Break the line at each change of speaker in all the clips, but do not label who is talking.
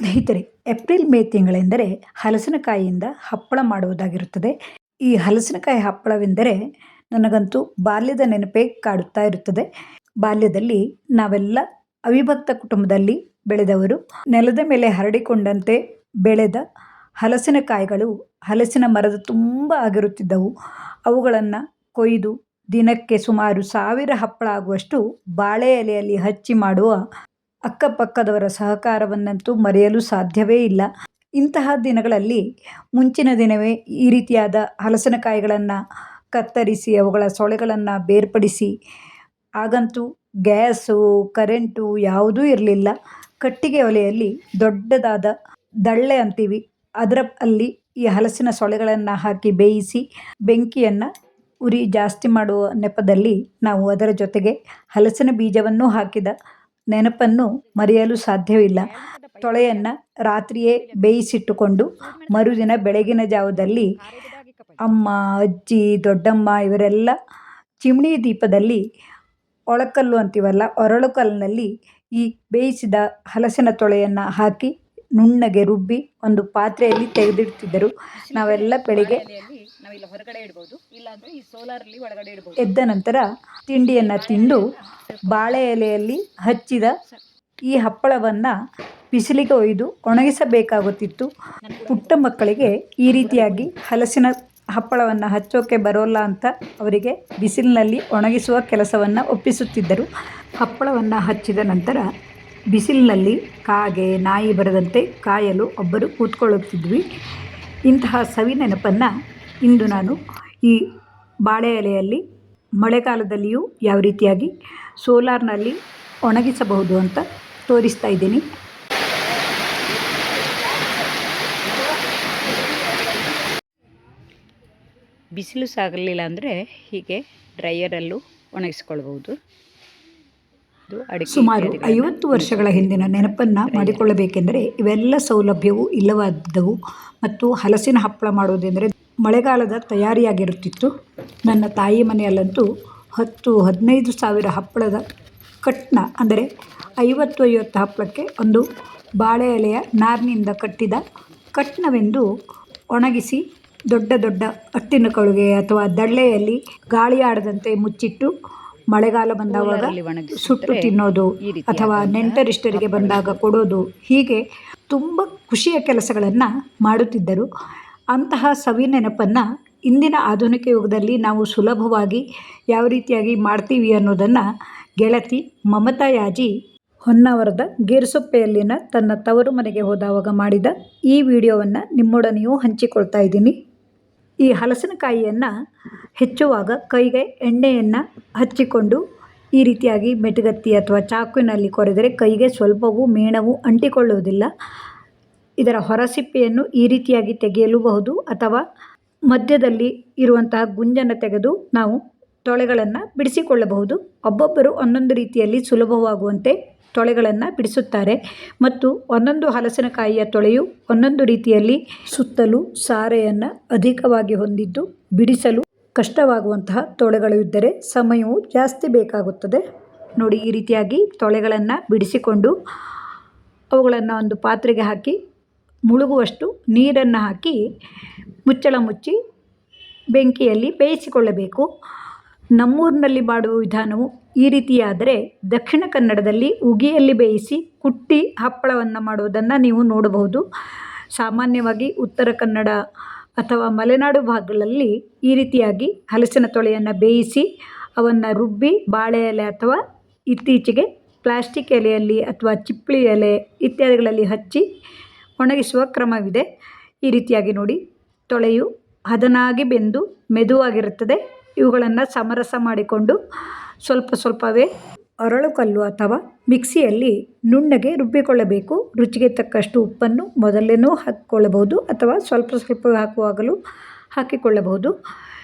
ಸ್ನೇಹಿತರೆ, April May ತಿಂಗಳೆಂದರೆ ಹಲಸಿನಕಾಯಿಯಿಂದ ಹಪ್ಪಳ ಮಾಡುವುದಾಗಿರುತ್ತದೆ. ಈ ಹಲಸಿನಕಾಯಿ ಹಪ್ಪಳವೆಂದರೆ ನನಗಂತೂ ಬಾಲ್ಯದ ನೆನಪೇ ಕಾಡುತ್ತಾ ಇರುತ್ತದೆ. ಬಾಲ್ಯದಲ್ಲಿ ನಾವೆಲ್ಲ ಅವಿಭಕ್ತ ಕುಟುಂಬದಲ್ಲಿ ಬೆಳೆದವರು. ನೆಲದ ಮೇಲೆ ಹರಡಿಕೊಂಡಂತೆ ಬೆಳೆದ ಹಲಸಿನಕಾಯಿಗಳು ಹಲಸಿನ ಮರದ ತುಂಬ ಆಗಿರುತ್ತಿದ್ದವು. ಅವುಗಳನ್ನು ಕೊಯ್ದು ದಿನಕ್ಕೆ ಸುಮಾರು 1000 ಹಪ್ಪಳ ಆಗುವಷ್ಟು ಬಾಳೆ ಎಲೆಯಲ್ಲಿ ಹಚ್ಚಿ ಮಾಡುವ ಅಕ್ಕಪಕ್ಕದವರ ಸಹಕಾರವನ್ನಂತೂ ಮರೆಯಲು ಸಾಧ್ಯವೇ ಇಲ್ಲ. ಇಂತಹ ದಿನಗಳಲ್ಲಿ ಮುಂಚಿನ ದಿನವೇ ಈ ರೀತಿಯಾದ ಹಲಸಿನಕಾಯಿಗಳನ್ನು ಕತ್ತರಿಸಿ ಅವುಗಳ ಸೊಳೆಗಳನ್ನು ಬೇರ್ಪಡಿಸಿ, ಆಗಂತೂ ಗ್ಯಾಸು ಕರೆಂಟು ಯಾವುದೂ ಇರಲಿಲ್ಲ. ಕಟ್ಟಿಗೆ ಒಲೆಯಲ್ಲಿ ದೊಡ್ಡದಾದ ದಳ್ಳೆ ಅಂತೀವಿ, ಅಲ್ಲಿ ಈ ಹಲಸಿನ ಸೊಳೆಗಳನ್ನು ಹಾಕಿ ಬೇಯಿಸಿ ಬೆಂಕಿಯನ್ನು ಉರಿ ಜಾಸ್ತಿ ಮಾಡುವ ನೆಪದಲ್ಲಿ ನಾವು ಅದರ ಜೊತೆಗೆ ಹಲಸಿನ ಬೀಜವನ್ನು ಹಾಕಿದ ನೆನಪನ್ನು ಮರೆಯಲು ಸಾಧ್ಯವಿಲ್ಲ. ತೊಳೆಯನ್ನು ರಾತ್ರಿಯೇ ಬೇಯಿಸಿಟ್ಟುಕೊಂಡು ಮರುದಿನ ಬೆಳಗಿನ ಜಾವದಲ್ಲಿ ಅಮ್ಮ, ಅಜ್ಜಿ, ದೊಡ್ಡಮ್ಮ ಇವರೆಲ್ಲ ಚಿಮಣಿ ದೀಪದಲ್ಲಿ ಒಳಕಲ್ಲು ಅಂತೀವಲ್ಲ, ಒರಳುಕಲ್ಲಿನಲ್ಲಿ ಈ ಬೇಯಿಸಿದ ಹಲಸಿನ ತೊಳೆಯನ್ನು ಹಾಕಿ ನುಣ್ಣಗೆ ರುಬ್ಬಿ ಒಂದು ಪಾತ್ರೆಯಲ್ಲಿ ತೆಗೆದಿಡ್ತಿದ್ದರು. ನಾವೆಲ್ಲ ಬೆಳಿಗ್ಗೆ ಎದ್ದ ನಂತರ ತಿಂಡಿಯನ್ನು ತಿಂದು ಬಾಳೆ ಎಲೆಯಲ್ಲಿ ಹಚ್ಚಿದ ಈ ಹಪ್ಪಳವನ್ನು ಬಿಸಿಲಿಗೆ ಒಯ್ದು ಒಣಗಿಸಬೇಕಾಗುತ್ತಿತ್ತು. ಪುಟ್ಟ ಮಕ್ಕಳಿಗೆ ಈ ರೀತಿಯಾಗಿ ಹಲಸಿನ ಹಪ್ಪಳವನ್ನು ಹಚ್ಚೋಕೆ ಬರೋಲ್ಲ ಅಂತ ಅವರಿಗೆ ಬಿಸಿಲಿನಲ್ಲಿ ಒಣಗಿಸುವ ಕೆಲಸವನ್ನು ಒಪ್ಪಿಸುತ್ತಿದ್ದರು. ಹಪ್ಪಳವನ್ನು ಹಚ್ಚಿದ ನಂತರ ಬಿಸಿಲಿನಲ್ಲಿ ಕಾಗೆ ನಾಯಿ ಬರದಂತೆ ಕಾಯಲು ಒಬ್ಬರು ಕೂತ್ಕೊಳ್ಳುತ್ತಿದ್ವಿ. ಇಂತಹ ಸವಿ ನೆನಪನ್ನು ಇಂದು ನಾನು ಈ ಬಾಳೆ ಎಲೆಯಲ್ಲಿ ಮಳೆಗಾಲದಲ್ಲಿಯೂ ಯಾವ ರೀತಿಯಾಗಿ ಸೋಲಾರ್ನಲ್ಲಿ ಒಣಗಿಸಬಹುದು ಅಂತ ತೋರಿಸ್ತಾ ಇದ್ದೀನಿ.
ಬಿಸಿಲು ಸಾಗಲಿಲ್ಲ ಅಂದರೆ ಹೀಗೆ ಡ್ರೈಯರಲ್ಲೂ ಒಣಗಿಸ್ಕೊಳ್ಬೋದು.
ಸುಮಾರು 50 ವರ್ಷಗಳ ಹಿಂದಿನ ನೆನಪನ್ನು ಮಾಡಿಕೊಳ್ಳಬೇಕೆಂದರೆ ಇವೆಲ್ಲ ಸೌಲಭ್ಯವೂ ಇಲ್ಲವಾದವು ಮತ್ತು ಹಲಸಿನ ಹಪ್ಪಳ ಮಾಡುವುದೆಂದರೆ ಮಳೆಗಾಲದ ತಯಾರಿಯಾಗಿರುತ್ತಿತ್ತು. ನನ್ನ ತಾಯಿ ಮನೆಯಲ್ಲಂತೂ 10-15 ಸಾವಿರ ಹಪ್ಪಳದ ಕಟ್ನ, ಅಂದರೆ 50 ಹಪ್ಪಳಕ್ಕೆ ಒಂದು ಬಾಳೆ ಎಲೆಯ ನಾರಿನಿಂದ ಕಟ್ಟಿದ ಕಟ್ನವೆಂದು ಒಣಗಿಸಿ ದೊಡ್ಡ ದೊಡ್ಡ ಅಟ್ಟಿನ ಕಳುಗೆ ಅಥವಾ ದಳ್ಳೆಯಲ್ಲಿ ಗಾಳಿ ಆಡದಂತೆ ಮುಚ್ಚಿಟ್ಟು ಮಳೆಗಾಲ ಬಂದಾಗ ಸುಟ್ಟು ತಿನ್ನೋದು ಅಥವಾ ನೆಂಟರಿಷ್ಟರಿಗೆ ಬಂದಾಗ ಕೊಡೋದು, ಹೀಗೆ ತುಂಬ ಖುಷಿಯ ಕೆಲಸಗಳನ್ನು ಮಾಡುತ್ತಿದ್ದರು. ಅಂತಹ ಸವಿ ನೆನಪನ್ನು ಇಂದಿನ ಆಧುನಿಕ ಯುಗದಲ್ಲಿ ನಾವು ಸುಲಭವಾಗಿ ಯಾವ ರೀತಿಯಾಗಿ ಮಾಡ್ತೀವಿ ಅನ್ನೋದನ್ನು ಗೆಳತಿ ಮಮತಾ ಯಾಜಿ ಹೊನ್ನಾವರದ ಗೇರುಸೊಪ್ಪೆಯಲ್ಲಿನ ತನ್ನ ತವರು ಮನೆಗೆ ಹೋದವಾಗ ಮಾಡಿದ ಈ ವಿಡಿಯೋವನ್ನು ನಿಮ್ಮೊಡನೆಯೂ ಹಂಚಿಕೊಳ್ತಾ ಇದ್ದೀನಿ. ಈ ಹಲಸಿನಕಾಯಿಯನ್ನು ಹೆಚ್ಚುವಾಗ ಕೈಗೆ ಎಣ್ಣೆಯನ್ನು ಹಚ್ಚಿಕೊಂಡು ಈ ರೀತಿಯಾಗಿ ಮೆಟುಗತ್ತಿ ಅಥವಾ ಚಾಕುವಿನಲ್ಲಿ ಕೊರೆದರೆ ಕೈಗೆ ಸ್ವಲ್ಪವೂ ಮೇಣವು ಅಂಟಿಕೊಳ್ಳುವುದಿಲ್ಲ. ಇದರ ಹೊರಸಿಪ್ಪೆಯನ್ನು ಈ ರೀತಿಯಾಗಿ ತೆಗೆಯಲೂಬಹುದು ಅಥವಾ ಮಧ್ಯದಲ್ಲಿ ಇರುವಂತಹ ಗುಂಜನ್ನು ತೆಗೆದು ನಾವು ತೊಳೆಗಳನ್ನು ಬಿಡಿಸಿಕೊಳ್ಳಬಹುದು. ಒಬ್ಬೊಬ್ಬರು ಒಂದೊಂದು ರೀತಿಯಲ್ಲಿ ಸುಲಭವಾಗುವಂತೆ ತೊಳೆಗಳನ್ನು ಬಿಡಿಸುತ್ತಾರೆ ಮತ್ತು ಒಂದೊಂದು ಹಲಸಿನಕಾಯಿಯ ತೊಳೆಯು ಒಂದೊಂದು ರೀತಿಯಲ್ಲಿ ಸುತ್ತಲೂ ಸಾರೆಯನ್ನು ಅಧಿಕವಾಗಿ ಹೊಂದಿದ್ದು ಬಿಡಿಸಲು ಕಷ್ಟವಾಗುವಂತಹ ತೊಳೆಗಳು ಇದ್ದರೆ ಸಮಯವೂ ಜಾಸ್ತಿ ಬೇಕಾಗುತ್ತದೆ. ನೋಡಿ, ಈ ರೀತಿಯಾಗಿ ತೊಳೆಗಳನ್ನು ಬಿಡಿಸಿಕೊಂಡು ಅವುಗಳನ್ನು ಒಂದು ಪಾತ್ರೆಗೆ ಹಾಕಿ ಮುಳುಗುವಷ್ಟು ನೀರನ್ನು ಹಾಕಿ ಮುಚ್ಚಳ ಮುಚ್ಚಿ ಬೆಂಕಿಯಲ್ಲಿ ಬೇಯಿಸಿಕೊಳ್ಳಬೇಕು. ನಮ್ಮೂರಿನಲ್ಲಿ ಮಾಡುವ ವಿಧಾನವು ಈ ರೀತಿಯಾದರೆ ದಕ್ಷಿಣ ಕನ್ನಡದಲ್ಲಿ ಉಗಿಯಲ್ಲಿ ಬೇಯಿಸಿ ಕುಟ್ಟಿ ಹಪ್ಪಳವನ್ನು ಮಾಡುವುದನ್ನು ನೀವು ನೋಡಬಹುದು. ಸಾಮಾನ್ಯವಾಗಿ ಉತ್ತರ ಕನ್ನಡ ಅಥವಾ ಮಲೆನಾಡು ಭಾಗಗಳಲ್ಲಿ ಈ ರೀತಿಯಾಗಿ ಹಲಸಿನ ತೊಳೆಯನ್ನು ಬೇಯಿಸಿ ಅವನ್ನು ರುಬ್ಬಿ ಬಾಳೆ ಎಲೆ ಅಥವಾ ಇತ್ತೀಚೆಗೆ ಪ್ಲಾಸ್ಟಿಕ್ ಎಲೆಯಲ್ಲಿ ಅಥವಾ ಚಿಪ್ಪಳಿ ಎಲೆ ಇತ್ಯಾದಿಗಳಲ್ಲಿ ಹಚ್ಚಿ ಒಣಗಿಸುವ ಕ್ರಮವಿದೆ. ಈ ರೀತಿಯಾಗಿ ನೋಡಿ, ತೊಳೆಯು ಹದನಾಗಿ ಬೆಂದು ಮೆದುವಾಗಿರುತ್ತದೆ. ಇವುಗಳನ್ನು ಸಮರಸ ಮಾಡಿಕೊಂಡು ಸ್ವಲ್ಪವೇ ಒರಳುಕಲ್ಲು ಅಥವಾ ಮಿಕ್ಸಿಯಲ್ಲಿ ನುಣ್ಣಗೆ ರುಬ್ಬಿಕೊಳ್ಳಬೇಕು. ರುಚಿಗೆ ತಕ್ಕಷ್ಟು ಉಪ್ಪನ್ನು ಮೊದಲೇನೂ ಹಾಕಿಕೊಳ್ಳಬಹುದು ಅಥವಾ ಸ್ವಲ್ಪ ಹಾಕುವಾಗಲೂ ಹಾಕಿಕೊಳ್ಳಬಹುದು.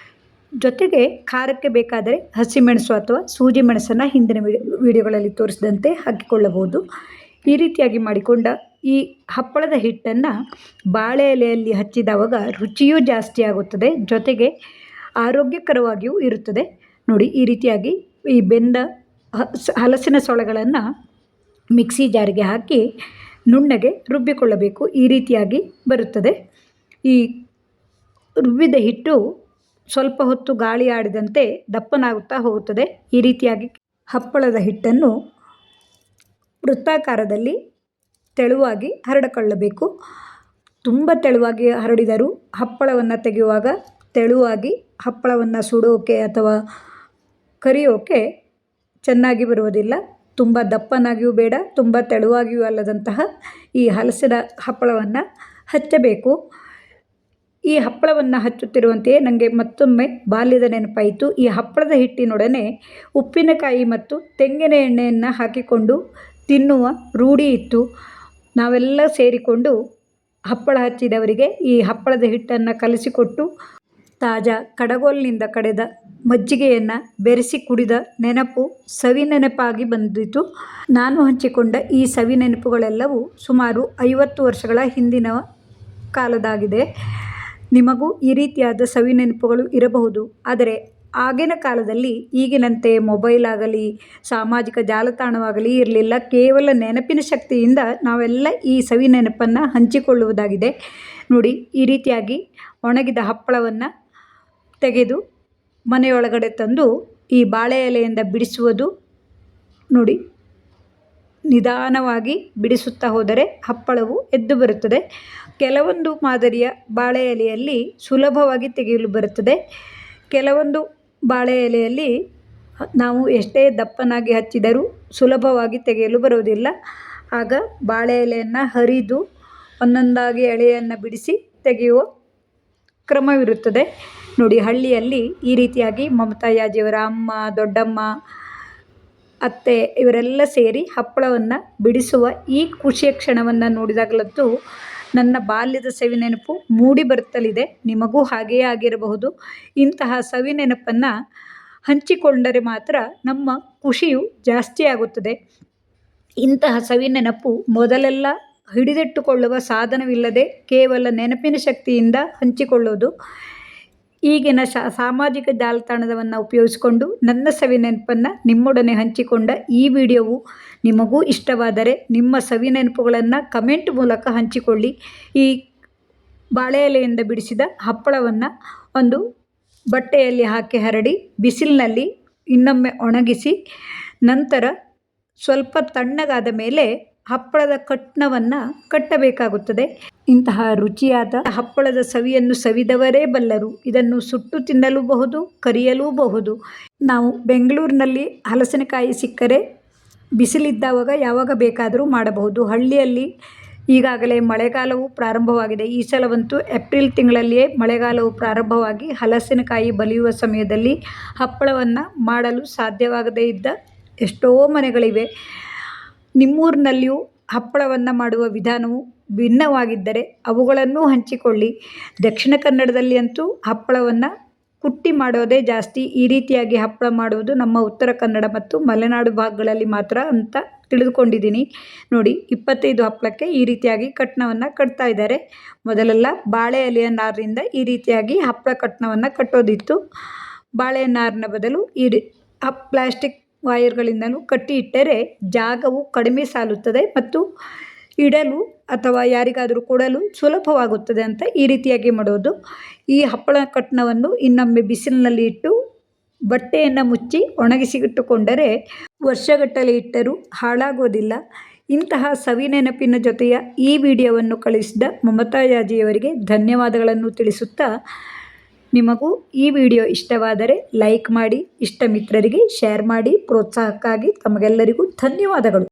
ಜೊತೆಗೆ ಖಾರಕ್ಕೆ ಬೇಕಾದರೆ ಹಸಿಮೆಣಸು ಅಥವಾ ಸೂಜಿ ಮೆಣಸನ್ನು ಹಿಂದಿನ ವಿಡಿಯೋಗಳಲ್ಲಿ ತೋರಿಸಿದಂತೆ ಹಾಕಿಕೊಳ್ಳಬಹುದು. ಈ ರೀತಿಯಾಗಿ ಮಾಡಿಕೊಂಡ ಈ ಹಪ್ಪಳದ ಹಿಟ್ಟನ್ನು ಬಾಳೆ ಎಲೆಯಲ್ಲಿ ಹಚ್ಚಿದವಾಗ ರುಚಿಯೂ ಜಾಸ್ತಿ ಆಗುತ್ತದೆ, ಜೊತೆಗೆ ಆರೋಗ್ಯಕರವಾಗಿಯೂ ಇರುತ್ತದೆ. ನೋಡಿ, ಈ ರೀತಿಯಾಗಿ ಈ ಬೆಂದ ಹಲಸಿನ ಸೊಳೆಗಳನ್ನು ಮಿಕ್ಸಿ ಜಾರಿಗೆ ಹಾಕಿ ನುಣ್ಣಗೆ ರುಬ್ಬಿಕೊಳ್ಳಬೇಕು. ಈ ರೀತಿಯಾಗಿ ಬರುತ್ತದೆ. ಈ ರುಬ್ಬಿದ ಹಿಟ್ಟು ಸ್ವಲ್ಪ ಹೊತ್ತು ಗಾಳಿ ಆಡಿದಂತೆ ದಪ್ಪನಾಗುತ್ತಾ ಹೋಗುತ್ತದೆ. ಈ ರೀತಿಯಾಗಿ ಹಪ್ಪಳದ ಹಿಟ್ಟನ್ನು ವೃತ್ತಾಕಾರದಲ್ಲಿ ತೆಳುವಾಗಿ ಹರಡಿಕೊಳ್ಳಬೇಕು. ತುಂಬ ತೆಳುವಾಗಿ ಹರಡಿದರೂ ಹಪ್ಪಳವನ್ನು ತೆಗೆಯುವಾಗ ತೆಳುವಾಗಿ ಹಪ್ಪಳವನ್ನು ಸುಡೋಕೆ ಅಥವಾ ಕರಿಯೋಕೆ ಚೆನ್ನಾಗಿ ಬರುವುದಿಲ್ಲ. ತುಂಬ ದಪ್ಪನಾಗಿಯೂ ಬೇಡ, ತುಂಬ ತೆಳುವಾಗಿಯೂ ಅಲ್ಲದಂತಹ ಈ ಹಲಸಿನ ಹಪ್ಪಳವನ್ನು ಹಚ್ಚಬೇಕು. ಈ ಹಪ್ಪಳವನ್ನು ಹಚ್ಚುತ್ತಿರುವಂತೆಯೇ ನನಗೆ ಮತ್ತೊಮ್ಮೆ ಬಾಲ್ಯದ ನೆನಪಾಯಿತು. ಈ ಹಪ್ಪಳದ ಹಿಟ್ಟಿನೊಡನೆ ಉಪ್ಪಿನಕಾಯಿ ಮತ್ತು ತೆಂಗಿನ ಎಣ್ಣೆಯನ್ನು ಹಾಕಿಕೊಂಡು ತಿನ್ನುವ ರೂಢಿ ಇತ್ತು. ನಾವೆಲ್ಲ ಸೇರಿಕೊಂಡು ಹಪ್ಪಳ ಹಚ್ಚಿದವರಿಗೆ ಈ ಹಪ್ಪಳದ ಹಿಟ್ಟನ್ನು ಕಲಿಸಿಕೊಟ್ಟು ತಾಜಾ ಕಡಗೋಲಿನಿಂದ ಕಡೆದ ಮಜ್ಜಿಗೆಯನ್ನು ಬೆರೆಸಿ ಕುಡಿದ ನೆನಪು ಸವಿ ನೆನಪಾಗಿ ಬಂದಿತು. ನಾನು ಹಂಚಿಕೊಂಡ ಈ ಸವಿ ನೆನಪುಗಳೆಲ್ಲವೂ ಸುಮಾರು 50 ವರ್ಷಗಳ ಹಿಂದಿನ ಕಾಲದಾಗಿದೆ. ನಿಮಗೂ ಈ ರೀತಿಯಾದ ಸವಿ ನೆನಪುಗಳು ಇರಬಹುದು. ಆದರೆ ಆಗಿನ ಕಾಲದಲ್ಲಿ ಈಗಿನಂತೆ ಮೊಬೈಲ್ ಆಗಲಿ ಸಾಮಾಜಿಕ ಜಾಲತಾಣವಾಗಲಿ ಇರಲಿಲ್ಲ. ಕೇವಲ ನೆನಪಿನ ಶಕ್ತಿಯಿಂದ ನಾವೆಲ್ಲ ಈ ಸವಿ ನೆನಪನ್ನು ಹಂಚಿಕೊಳ್ಳುವುದಾಗಿದೆ. ನೋಡಿ, ಈ ರೀತಿಯಾಗಿ ಒಣಗಿದ ಹಪ್ಪಳವನ್ನು ತೆಗೆದು ಮನೆಯೊಳಗಡೆ ತಂದು ಈ ಬಾಳೆ ಎಲೆಯಿಂದ ಬಿಡಿಸುವುದು. ನೋಡಿ, ನಿಧಾನವಾಗಿ ಬಿಡಿಸುತ್ತಾ ಹೋದರೆ ಹಪ್ಪಳವು ಎದ್ದು ಬರುತ್ತದೆ. ಕೆಲವೊಂದು ಮಾದರಿಯ ಬಾಳೆ ಎಲೆಯಲ್ಲಿ ಸುಲಭವಾಗಿ ತೆಗೆಯಲು ಬರುತ್ತದೆ. ಕೆಲವೊಂದು ಬಾಳೆ ಎಲೆಯಲ್ಲಿ ನಾವು ಎಷ್ಟೇ ದಪ್ಪನಾಗಿ ಹಚ್ಚಿದರೂ ಸುಲಭವಾಗಿ ತೆಗೆಯಲು ಬರುವುದಿಲ್ಲ. ಆಗ ಬಾಳೆ ಎಲೆಯನ್ನು ಹರಿದು ಒಂದೊಂದಾಗಿ ಎಳೆಯನ್ನು ಬಿಡಿಸಿ ತೆಗೆಯುವ ಕ್ರಮವಿರುತ್ತದೆ. ನೋಡಿ, ಹಳ್ಳಿಯಲ್ಲಿ ಈ ರೀತಿಯಾಗಿ ಮಮತಾಯಾಜಿಯವರ ಅಮ್ಮ, ದೊಡ್ಡಮ್ಮ, ಅತ್ತೆ ಇವರೆಲ್ಲ ಸೇರಿ ಹಪ್ಪಳವನ್ನು ಬಿಡಿಸುವ ಈ ಖುಷಿಯ ಕ್ಷಣವನ್ನು ನೋಡಿದಾಗಲಂತೂ ನನ್ನ ಬಾಲ್ಯದ ಸವಿ ನೆನಪು ಮೂಡಿ ಬರುತ್ತಲಿದೆ. ನಿಮಗೂ ಹಾಗೆಯೇ ಆಗಿರಬಹುದು. ಇಂತಹ ಸವಿ ನೆನಪನ್ನು ಹಂಚಿಕೊಂಡರೆ ಮಾತ್ರ ನಮ್ಮ ಖುಷಿಯು ಜಾಸ್ತಿ ಆಗುತ್ತದೆ. ಇಂತಹ ಸವಿ ನೆನಪು ಮೊದಲೆಲ್ಲ ಹಿಡಿದಿಟ್ಟುಕೊಳ್ಳುವ ಸಾಧನವಿಲ್ಲದೆ ಕೇವಲ ನೆನಪಿನ ಶಕ್ತಿಯಿಂದ ಹಂಚಿಕೊಳ್ಳೋದು. ಈಗಿನ ಸಾಮಾಜಿಕ ಜಾಲತಾಣವನ್ನು ಉಪಯೋಗಿಸಿಕೊಂಡು ನನ್ನ ಸವಿ ನೆನಪನ್ನು ನಿಮ್ಮೊಡನೆ ಹಂಚಿಕೊಂಡ ಈ ವಿಡಿಯೋವು ನಿಮಗೂ ಇಷ್ಟವಾದರೆ ನಿಮ್ಮ ಸವಿ ನೆನಪುಗಳನ್ನು ಕಮೆಂಟ್ ಮೂಲಕ ಹಂಚಿಕೊಳ್ಳಿ. ಈ ಬಾಳೆ ಎಲೆಯಿಂದ ಬಿಡಿಸಿದ ಹಪ್ಪಳವನ್ನು ಒಂದು ಬಟ್ಟೆಯಲ್ಲಿ ಹಾಕಿ ಹರಡಿ ಬಿಸಿಲಿನಲ್ಲಿ ಇನ್ನೊಮ್ಮೆ ಒಣಗಿಸಿ ನಂತರ ಸ್ವಲ್ಪ ತಣ್ಣಗಾದ ಮೇಲೆ ಹಪ್ಪಳದ ಕಟ್ನವನ್ನು ಕಟ್ಟಬೇಕಾಗುತ್ತದೆ. ಇಂತಹ ರುಚಿಯಾದ ಹಪ್ಪಳದ ಸವಿಯನ್ನು ಸವಿದವರೇ ಬಲ್ಲರು. ಇದನ್ನು ಸುಟ್ಟು ತಿನ್ನಲೂಬಹುದು, ಕರಿಯಲೂಬಹುದು. ನಾವು ಬೆಂಗಳೂರಿನಲ್ಲಿ ಹಲಸಿನಕಾಯಿ ಸಿಕ್ಕರೆ ಬಿಸಿಲಿದ್ದಾಗ ಯಾವಾಗ ಬೇಕಾದರೂ ಮಾಡಬಹುದು. ಹಳ್ಳಿಯಲ್ಲಿ ಈಗಾಗಲೇ ಮಳೆಗಾಲವು ಪ್ರಾರಂಭವಾಗಿದೆ. ಈ ಸಲವಂತೂ ಏಪ್ರಿಲ್ ತಿಂಗಳಲ್ಲಿಯೇ ಮಳೆಗಾಲವು ಪ್ರಾರಂಭವಾಗಿ ಹಲಸಿನಕಾಯಿ ಬಲಿಯುವ ಸಮಯದಲ್ಲಿ ಹಪ್ಪಳವನ್ನು ಮಾಡಲು ಸಾಧ್ಯವಾಗದೇ ಇದ್ದ ಎಷ್ಟೋ ಮನೆಗಳಿವೆ. ನಿಮ್ಮೂರಿನಲ್ಲಿಯೂ ಹಪ್ಪಳವನ್ನು ಮಾಡುವ ವಿಧಾನವು ಭಿನ್ನವಾಗಿದ್ದರೆ ಅವುಗಳನ್ನೂ ಹಂಚಿಕೊಳ್ಳಿ. ದಕ್ಷಿಣ ಕನ್ನಡದಲ್ಲಿ ಅಂತೂ ಹಪ್ಪಳವನ್ನು ಕುಟ್ಟಿ ಮಾಡೋದೇ ಜಾಸ್ತಿ. ಈ ರೀತಿಯಾಗಿ ಹಪ್ಪಳ ಮಾಡುವುದು ನಮ್ಮ ಉತ್ತರ ಕನ್ನಡ ಮತ್ತು ಮಲೆನಾಡು ಭಾಗಗಳಲ್ಲಿ ಮಾತ್ರ ಅಂತ ತಿಳಿದುಕೊಂಡಿದ್ದೀನಿ. ನೋಡಿ, 25 ಹಪ್ಪಳಕ್ಕೆ ಈ ರೀತಿಯಾಗಿ ಕಟ್ನವನ್ನು ಕಟ್ತಾ ಇದ್ದಾರೆ. ಮೊದಲೆಲ್ಲ ಬಾಳೆ ಎಲೆಯ ನಾರಿನಿಂದ ಈ ರೀತಿಯಾಗಿ ಹಪ್ಪಳ ಕಟ್ನವನ್ನು ಕಟ್ಟೋದಿತ್ತು. ಬಾಳೆ ನಾರಿನ ಬದಲು ಈ ಪ್ಲಾಸ್ಟಿಕ್ ವೈರ್ಗಳಿಂದಲೂ ಕಟ್ಟಿ ಇಟ್ಟರೆ ಜಾಗವು ಕಡಿಮೆ ಸಾಲುತ್ತದೆ ಮತ್ತು ಇಡಲು ಅಥವಾ ಯಾರಿಗಾದರೂ ಕೊಡಲು ಸುಲಭವಾಗುತ್ತದೆ ಅಂತ ಈ ರೀತಿಯಾಗಿ ಮಾಡೋದು. ಈ ಹಪ್ಪಳ ಕಟ್ನವನ್ನು ಇನ್ನೊಮ್ಮೆ ಬಿಸಿಲಿನಲ್ಲಿ ಇಟ್ಟು ಬಟ್ಟೆಯನ್ನು ಮುಚ್ಚಿ ಒಣಗಿಸಿಟ್ಟುಕೊಂಡರೆ ವರ್ಷಗಟ್ಟಲೆ ಇಟ್ಟರೂ ಹಾಳಾಗೋದಿಲ್ಲ. ಇಂತಹ ಸವಿ ನೆನಪಿನ ಜೊತೆಯ ಈ ವಿಡಿಯೋವನ್ನು ಕಳಿಸಿದ ಮಮತಾಯಾಜಿಯವರಿಗೆ ಧನ್ಯವಾದಗಳನ್ನು ತಿಳಿಸುತ್ತಾ, ನಿಮಗೂ ಈ ವಿಡಿಯೋ ಇಷ್ಟವಾದರೆ ಲೈಕ್ ಮಾಡಿ, ಇಷ್ಟ ಮಿತ್ರರಿಗೆ ಶೇರ್ ಮಾಡಿ. ಪ್ರೋತ್ಸಾಹಕ್ಕಾಗಿ ತಮಗೆಲ್ಲರಿಗೂ ಧನ್ಯವಾದಗಳು.